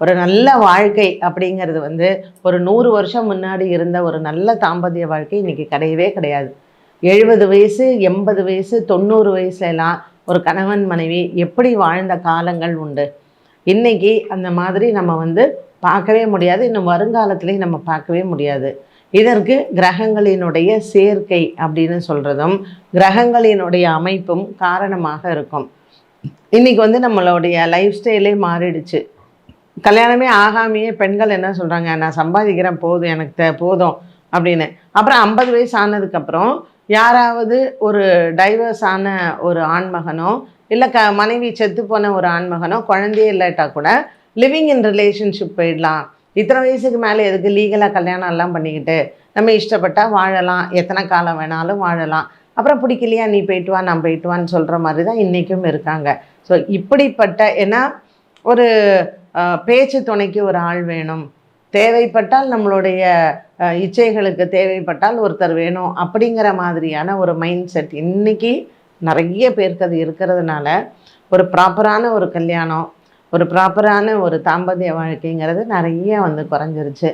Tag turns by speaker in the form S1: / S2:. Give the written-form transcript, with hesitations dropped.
S1: ஒரு நல்ல வாழ்க்கை அப்படிங்கிறது வந்து ஒரு 100 வருஷம் முன்னாடி இருந்த ஒரு நல்ல தாம்பத்திய வாழ்க்கை இன்னைக்கு கிடையவே கிடையாது. 70 வயசு, 80 வயசு, 90 வயசுலலாம் ஒரு கணவன் மனைவி எப்படி வாழ்ந்த காலங்கள் உண்டு. இன்னைக்கு அந்த மாதிரி நம்ம வந்து பார்க்கவே முடியாது. இன்னும் வருங்காலத்திலேயும் நம்ம பார்க்கவே முடியாது. இதற்கு கிரகங்களினுடைய சேர்க்கை அப்படின்னு சொல்றதும், கிரகங்களினுடைய அமைப்பும் காரணமாக இருக்கும். இன்னைக்கு வந்து நம்மளுடைய லைஃப் ஸ்டைலே மாறிடுச்சு. கல்யாணமே ஆகாமயே பெண்கள் என்ன சொல்றாங்க, நான் சம்பாதிக்கிறேன் போதும் எனக்கு போதும் அப்படின்னு. அப்புறம் 50 வயசு ஆனதுக்கப்புறம் யாராவது ஒரு டைவர்ஸ் ஆன ஒரு ஆண்மகனோ, இல்ல மனைவி செத்து போன ஒரு ஆண்மகனோ, குழந்தையே இல்லாட்டா கூட லிவிங் இன் ரிலேஷன்ஷிப் போயிடலாம். இத்தனை வயசுக்கு மேலே எதுக்கு லீகலாக கல்யாணம் எல்லாம் பண்ணிக்கிட்டு, நம்ம இஷ்டப்பட்டா வாழலாம், எத்தனை காலம் வேணாலும் வாழலாம். அப்புறம் பிடிக்கலையா நீ போயிட்டு வா, நான் போயிட்டு வான்னு சொல்கிற மாதிரி தான் இன்றைக்கும் இருக்காங்க. ஸோ இப்படிப்பட்ட ஏன்னா ஒரு பேச்சு துணைக்கு ஒரு ஆள் வேணும், தேவைப்பட்டால் நம்மளுடைய இச்சைகளுக்கு தேவைப்பட்டால் ஒருத்தர் வேணும் அப்படிங்கிற மாதிரியான ஒரு மைண்ட் செட் இன்னைக்கு நிறைய பேருக்கு அது இருக்கிறதுனால ஒரு ப்ராப்பரான ஒரு கல்யாணம், ஒரு ப்ராப்பரான ஒரு தாம்பத்திய வாழ்க்கைங்கிறது நிறைய வந்து குறைஞ்சிருச்சு.